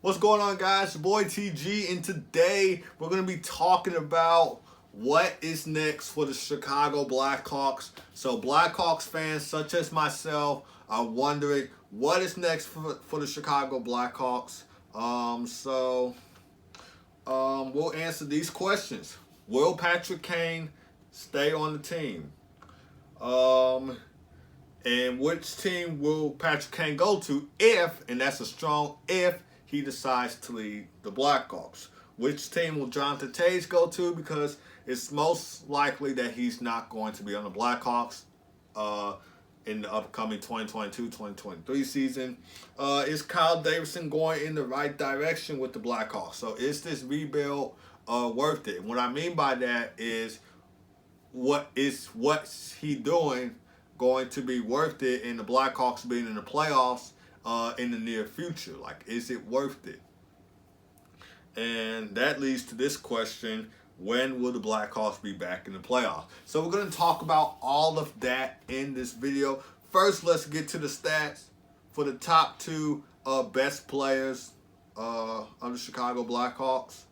What's going on, guys? Your boy TG, and today we're going to be talking about what is next for the Chicago Blackhawks. So Blackhawks fans such as myself are wondering what is next for the Chicago Blackhawks. We'll answer these questions. Will Patrick Kane stay on the team? And which team will Patrick Kane go to if, and that's a strong if, he decides to lead the Blackhawks? Which team will Jonathan Toews go to? Because it's most likely that he's not going to be on the Blackhawks in the upcoming 2022-2023 season. Is Kyle Davidson going in the right direction with the Blackhawks? So is this rebuild worth it? What I mean by that is what's he doing going to be worth it in the Blackhawks being in the playoffs in the near future? Like, is it worth it? And that leads to this question: when will the Blackhawks be back in the playoffs? So we're going to talk about all of that in this video. First, let's get to the stats for the top two best players of the Chicago Blackhawks.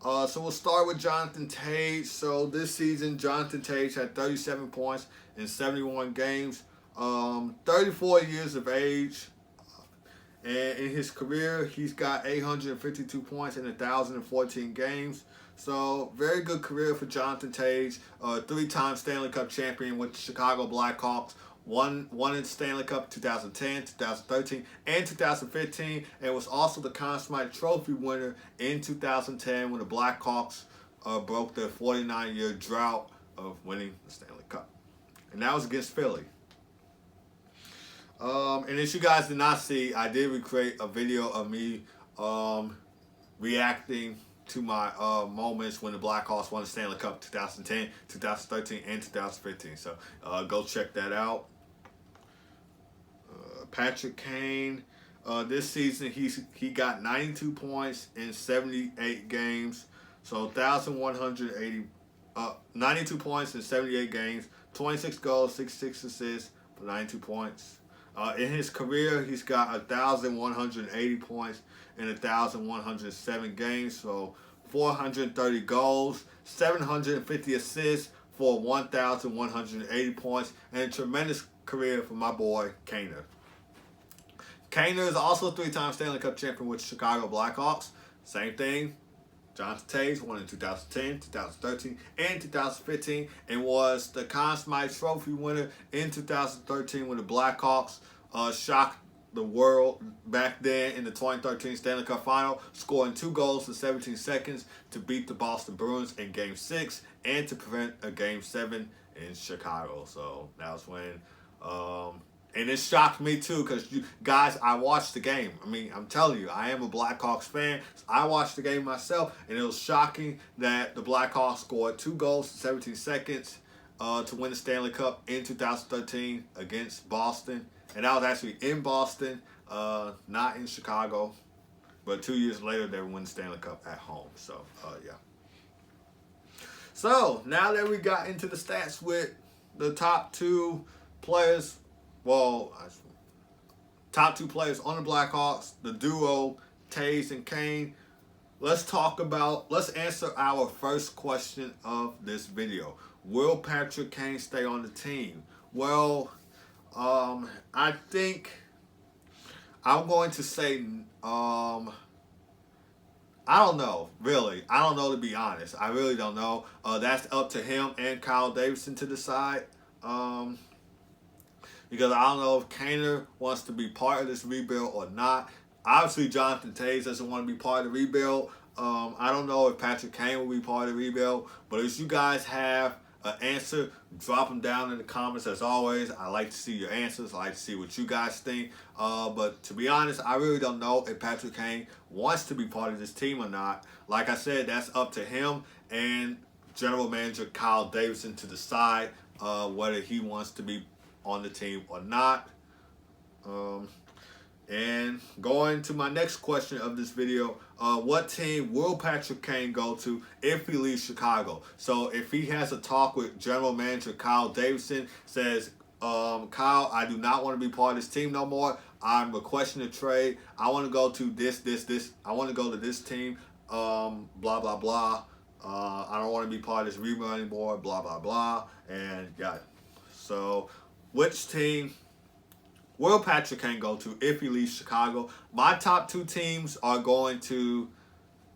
So we'll start with Jonathan Toews. So this season, Jonathan Toews had 37 points in 71 games. 34 years of age. And in his career, he's got 852 points in 1,014 games. So very good career for Jonathan Toews. Three-time Stanley Cup champion with the Chicago Blackhawks. Won in Stanley Cup 2010, 2013, and 2015, and was also the Conn Smythe Trophy winner in 2010 when the Blackhawks broke their 49-year drought of winning the Stanley Cup. And that was against Philly. And if you guys did not see, I did recreate a video of me reacting to my moments when the Blackhawks won the Stanley Cup 2010, 2013, and 2015. So go check that out. Patrick Kane, this season he got 92 points in 78 games. So 1,180, 92 points in 78 games, 26 goals, 66 assists for 92 points. In his career, he's got 1,180 points in 1,107 games. So 430 goals, 750 assists for 1,180 points, and a tremendous career for my boy Kaner. Kaner is also a three-time Stanley Cup champion with the Chicago Blackhawks. Same thing. Jonathan Toews won in 2010, 2013, and 2015, and was the Conn Smythe Trophy winner in 2013 when the Blackhawks shocked the world back then in the 2013 Stanley Cup Final, scoring 2 goals in 17 seconds to beat the Boston Bruins in Game 6 and to prevent a Game 7 in Chicago. So that was when... and it shocked me too, because guys, I watched the game. I mean, I'm telling you, I am a Blackhawks fan. So I watched the game myself, and it was shocking that the Blackhawks scored 2 goals in 17 seconds to win the Stanley Cup in 2013 against Boston. And that was actually in Boston, not in Chicago. But 2 years later, they won the Stanley Cup at home. So, yeah. So, now that we got into the stats with the top two players, top two players on the Blackhawks, the duo Toews and Kane, let's answer our first question of this video. Will Patrick Kane stay on the team? Well, I think I'm going to say, I don't know, really. I don't know, to be honest. I really don't know. That's up to him and Kyle Davidson to decide. Because I don't know if Kaner wants to be part of this rebuild or not. Obviously, Jonathan Toews doesn't want to be part of the rebuild. I don't know if Patrick Kane will be part of the rebuild. But if you guys have an answer, drop them down in the comments. As always, I like to see your answers. I like to see what you guys think. But to be honest, I really don't know if Patrick Kane wants to be part of this team or not. Like I said, that's up to him and General Manager Kyle Davidson to decide whether he wants to be on the team or not. And going to my next question of this video, what team will Patrick Kane go to if he leaves Chicago? So if he has a talk with General Manager Kyle Davidson, says, Kyle, I do not want to be part of this team no more. I'm requesting a trade. I want to go to this. I want to go to this team. Blah blah blah. I don't want to be part of this rebuild anymore. Blah blah blah. And yeah. So, which team will Patrick Kane go to if he leaves Chicago? My top two teams are going to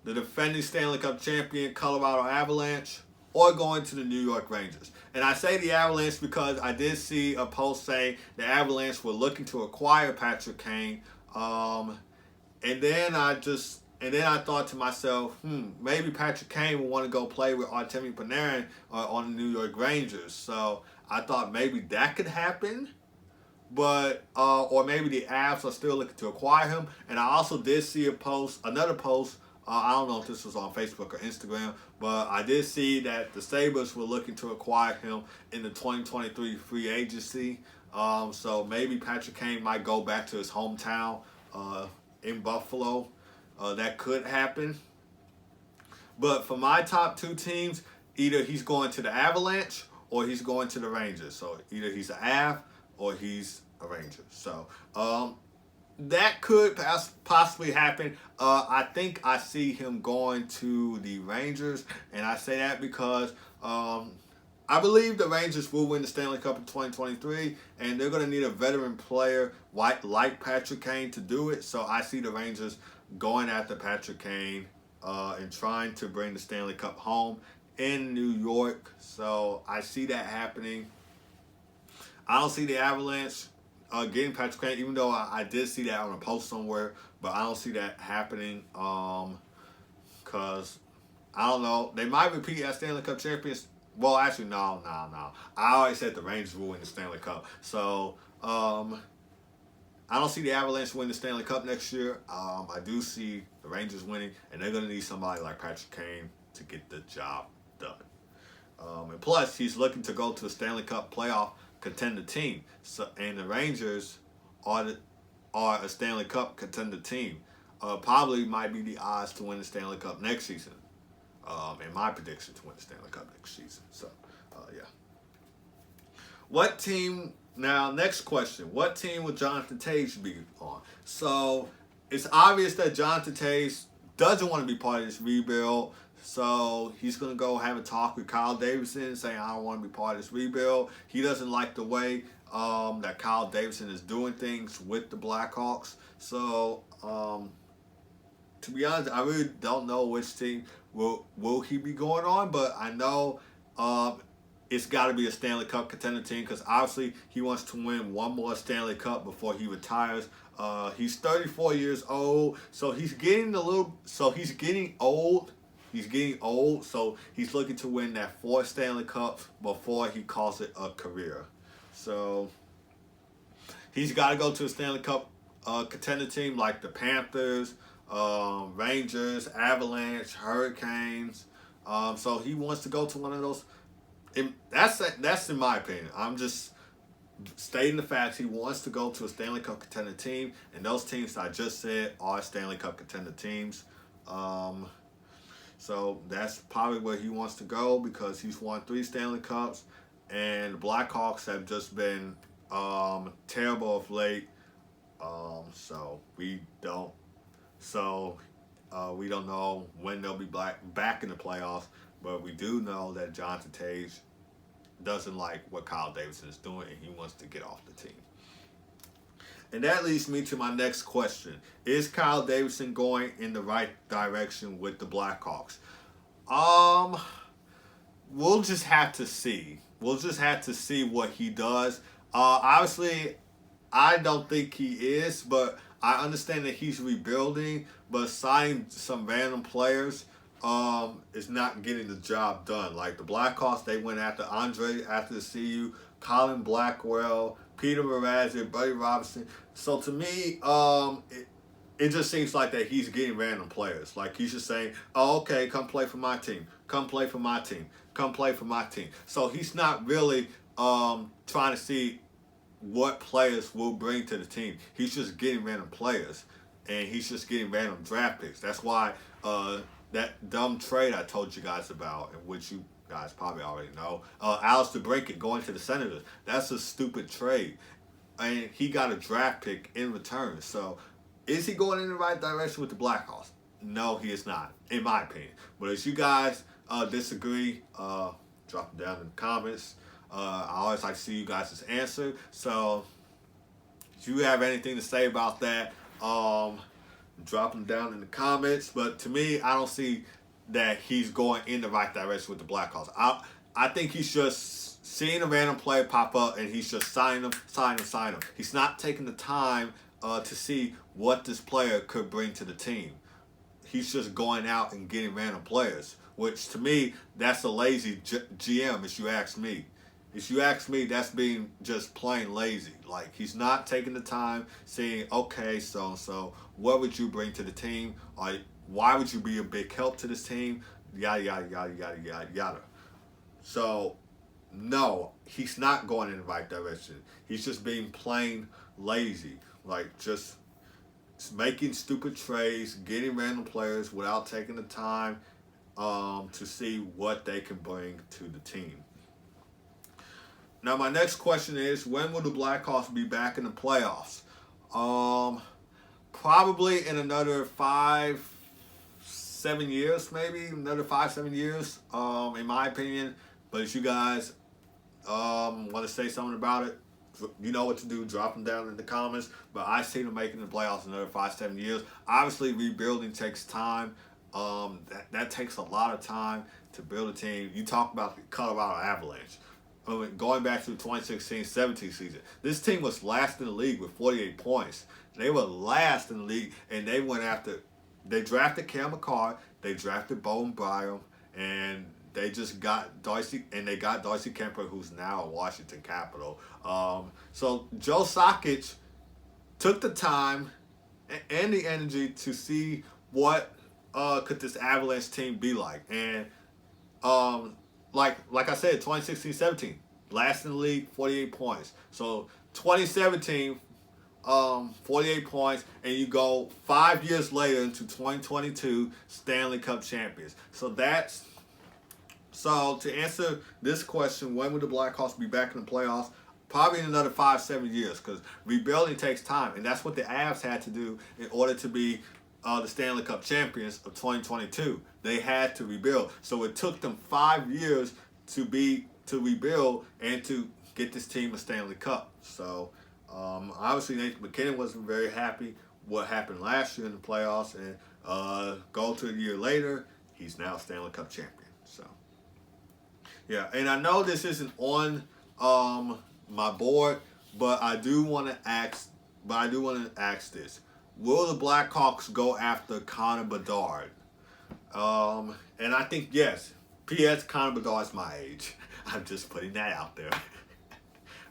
the defending Stanley Cup champion Colorado Avalanche, or going to the New York Rangers. And I say the Avalanche because I did see a post saying the Avalanche were looking to acquire Patrick Kane. And then I thought to myself, maybe Patrick Kane will want to go play with Artemi Panarin on the New York Rangers. So I thought maybe that could happen. But or maybe the Avs are still looking to acquire him. And I also did see another post. I don't know if this was on Facebook or Instagram, but I did see that the Sabres were looking to acquire him in the 2023 free agency. So maybe Patrick Kane might go back to his hometown in Buffalo. That could happen. But for my top two teams, either he's going to the Avalanche or he's going to the Rangers. So either he's an Av or he's a Ranger. So that could possibly happen. I think I see him going to the Rangers, and I say that because I believe the Rangers will win the Stanley Cup in 2023, and they're going to need a veteran player like Patrick Kane to do it. So I see the Rangers going after Patrick Kane and trying to bring the Stanley Cup home in New York. So I see that happening. I don't see the Avalanche getting Patrick Kane, even though I did see that on a post somewhere, but I don't see that happening because, I don't know, they might repeat as Stanley Cup champions. Well, actually, no. I always said the Rangers will win the Stanley Cup. So, I don't see the Avalanche win the Stanley Cup next year. I do see the Rangers winning, and they're going to need somebody like Patrick Kane to get the job done. And plus, he's looking to go to the Stanley Cup playoff contender team. So, and the Rangers are a Stanley Cup contender team. Probably might be the odds to win the Stanley Cup next season. In my prediction to win the Stanley Cup next season. So, yeah. What team? Now, next question. What team will Jonathan Toews be on? So, it's obvious that Jonathan Toews doesn't want to be part of this rebuild. So, he's going to go have a talk with Kyle Davidson saying, I don't want to be part of this rebuild. He doesn't like the way that Kyle Davidson is doing things with the Blackhawks. So, to be honest, I really don't know which team will he be going on. But I know it's got to be a Stanley Cup contender team because obviously he wants to win one more Stanley Cup before he retires. He's 34 years old, so he's getting old. He's getting old, so he's looking to win that fourth Stanley Cup before he calls it a career. So he's got to go to a Stanley Cup contender team like the Panthers, Rangers, Avalanche, Hurricanes. So he wants to go to one of those. That's in my opinion. I'm just stating the facts. He wants to go to a Stanley Cup contender team, and those teams I just said are Stanley Cup contender teams. So that's probably where he wants to go because he's won 3 Stanley Cups, and the Blackhawks have just been terrible of late. So we don't know when they'll be back in the playoffs, but we do know that Jonathan Toews doesn't like what Kyle Davidson is doing, and he wants to get off the team. And that leads me to my next question. Is Kyle Davidson going in the right direction with the Blackhawks? We'll just have to see. We'll just have to see what he does. Obviously, I don't think he is, but I understand that he's rebuilding, but signing some random players is not getting the job done. Like the Blackhawks, they went after Andre after the CU, Colin Blackwell, Peter Mrazek, Buddy Robinson. So to me, it just seems like that he's getting random players. Like he's just saying, oh, okay, come play for my team. Come play for my team. Come play for my team. So he's not really trying to see what players will bring to the team. He's just getting random players. And he's just getting random draft picks. That's why that dumb trade I told you guys about, and which you guys probably already know, Alistair Brinkett going to the Senators. That's a stupid trade. and he got a draft pick in return. So, is he going in the right direction with the Blackhawks? No, he is not, in my opinion. But if you guys disagree, drop them down in the comments. I always like to see you guys' answer. So, if you have anything to say about that, drop them down in the comments. But to me, I don't see that he's going in the right direction with the Blackhawks. I think he's just seeing a random player pop up and he's just signing him. He's not taking the time to see what this player could bring to the team. He's just going out and getting random players, which to me, that's a lazy GM, if you ask me. If you ask me, that's being just plain lazy. Like, he's not taking the time saying, okay, so what would you bring to the team? Or why would you be a big help to this team? Yada, yada, yada, yada, yada, yada. So, no, he's not going in the right direction. He's just being plain lazy. Like, just making stupid trades, getting random players without taking the time to see what they can bring to the team. Now, my next question is, when will the Blackhawks be back in the playoffs? Probably in another 5-7 years, maybe. Another 5-7 years, in my opinion. But if you guys want to say something about it, you know what to do. Drop them down in the comments. But I see them making the playoffs in another 5-7 years. Obviously, rebuilding takes time. That takes a lot of time to build a team. You talk about the Colorado Avalanche. Going back to the 2016-17 season, this team was last in the league with 48 points. They were last in the league, and they went after. They drafted Cale Makar, they drafted Bowen Byram, and they just got Darcy, and they got Darcy Kemper, who's now a Washington Capital. So Joe Sakic took the time and the energy to see what could this Avalanche team be like, and like I said, 2016-17, last in the league, 48 points. So 2017, 48 points, and you go 5 years later into 2022, Stanley Cup champions. So to answer this question, when will the Blackhawks be back in the playoffs? Probably in another 5-7 years, because rebuilding takes time, and that's what the Avs had to do in order to be the Stanley Cup champions of 2022. They had to rebuild. So it took them 5 years to rebuild and to get this team a Stanley Cup. So obviously Nathan McKinnon wasn't very happy what happened last year in the playoffs, and go to a year later, he's now Stanley Cup champion. So yeah, and I know this isn't on my board, but I do want to ask this. Will the Blackhawks go after Connor Bedard? And I think yes. P.S. Connor Bedard's my age. I'm just putting that out there.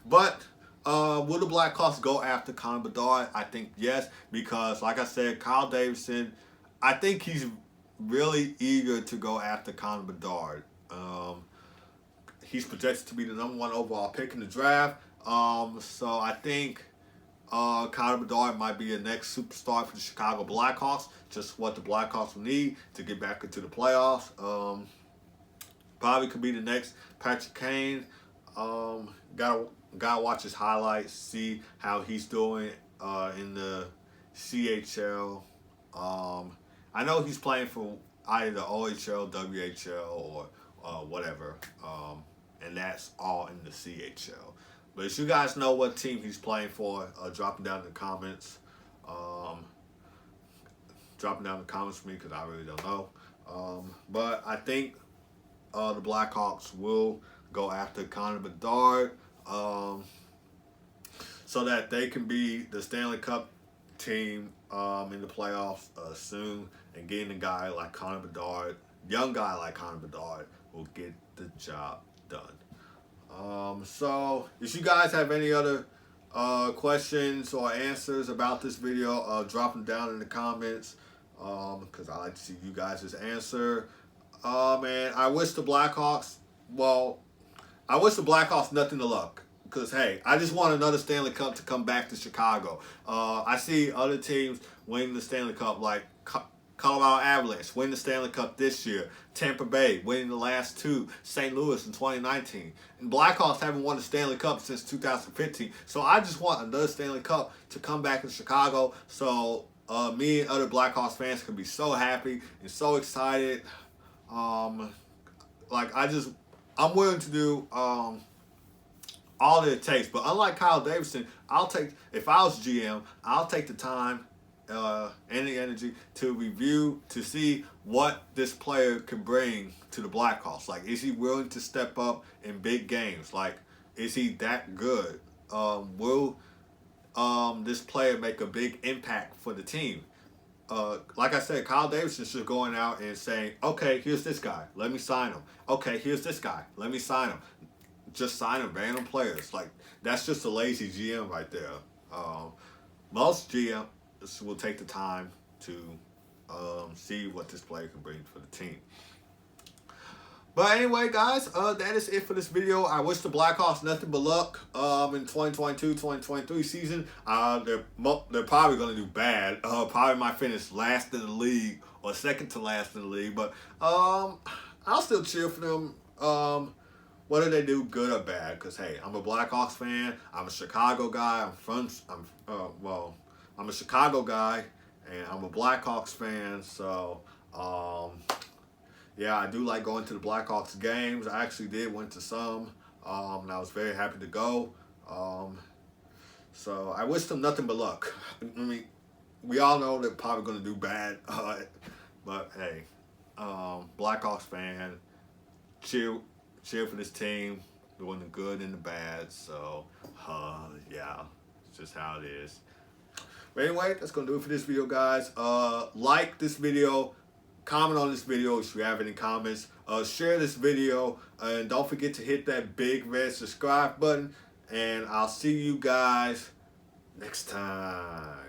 But will the Blackhawks go after Connor Bedard? I think yes, because like I said, Kyle Davidson, I think he's really eager to go after Connor Bedard. He's projected to be the #1 overall pick in the draft. So I think Connor Bedard might be a next superstar for the Chicago Blackhawks. Just what the Blackhawks will need to get back into the playoffs. Probably could be the next Patrick Kane. Gotta watch his highlights, see how he's doing in the CHL. I know he's playing for either the OHL, WHL, or whatever. And that's all in the CHL. But if you guys know what team he's playing for, drop them down in the comments. Drop them down in the comments for me, because I really don't know. But I think the Blackhawks will go after Connor Bedard so that they can be the Stanley Cup team in the playoffs soon. And getting a guy like Connor Bedard, young guy like Connor Bedard, will get the job done. So if you guys have any other questions or answers about this video, drop them down in the comments, because I like to see you guys' answer. And I wish the Blackhawks nothing to luck, because hey, I just want another Stanley Cup to come back to Chicago. I see other teams winning the Stanley Cup, like Colorado Avalanche winning the Stanley Cup this year. Tampa Bay winning the last two. St. Louis in 2019. And Blackhawks haven't won the Stanley Cup since 2015. So I just want another Stanley Cup to come back in Chicago. So me and other Blackhawks fans can be so happy and so excited. Like I'm willing to do all that it takes. But unlike Kyle Davidson, if I was GM, I'll take the time and the energy to review, to see what this player can bring to the Blackhawks. Like, is he willing to step up in big games? Like, is he that good? Will this player make a big impact for the team? Like I said, Kyle Davidson's just going out and saying, okay, here's this guy, let me sign him. Okay, here's this guy, let me sign him. Just signing random players. Like, that's just a lazy GM right there. Most GMs will take the time to see what this player can bring for the team. But anyway, guys, that is it for this video. I wish the Blackhawks nothing but luck in 2022-2023 season. They're probably going to do bad. Probably might finish last in the league or second to last in the league. But I'll still cheer for them. Whether they do good or bad, because hey, I'm a Blackhawks fan. I'm a Chicago guy. I'm a Chicago guy, and I'm a Blackhawks fan. So yeah, I do like going to the Blackhawks games. I actually went to some, and I was very happy to go. So I wish them nothing but luck. I mean, we all know they're probably going to do bad, but hey, Blackhawks fan, cheer for this team, doing the good and the bad. So, yeah, it's just how it is. But anyway, that's going to do it for this video, guys. Like this video, comment on this video if you have any comments. Share this video, and don't forget to hit that big red subscribe button. And I'll see you guys next time.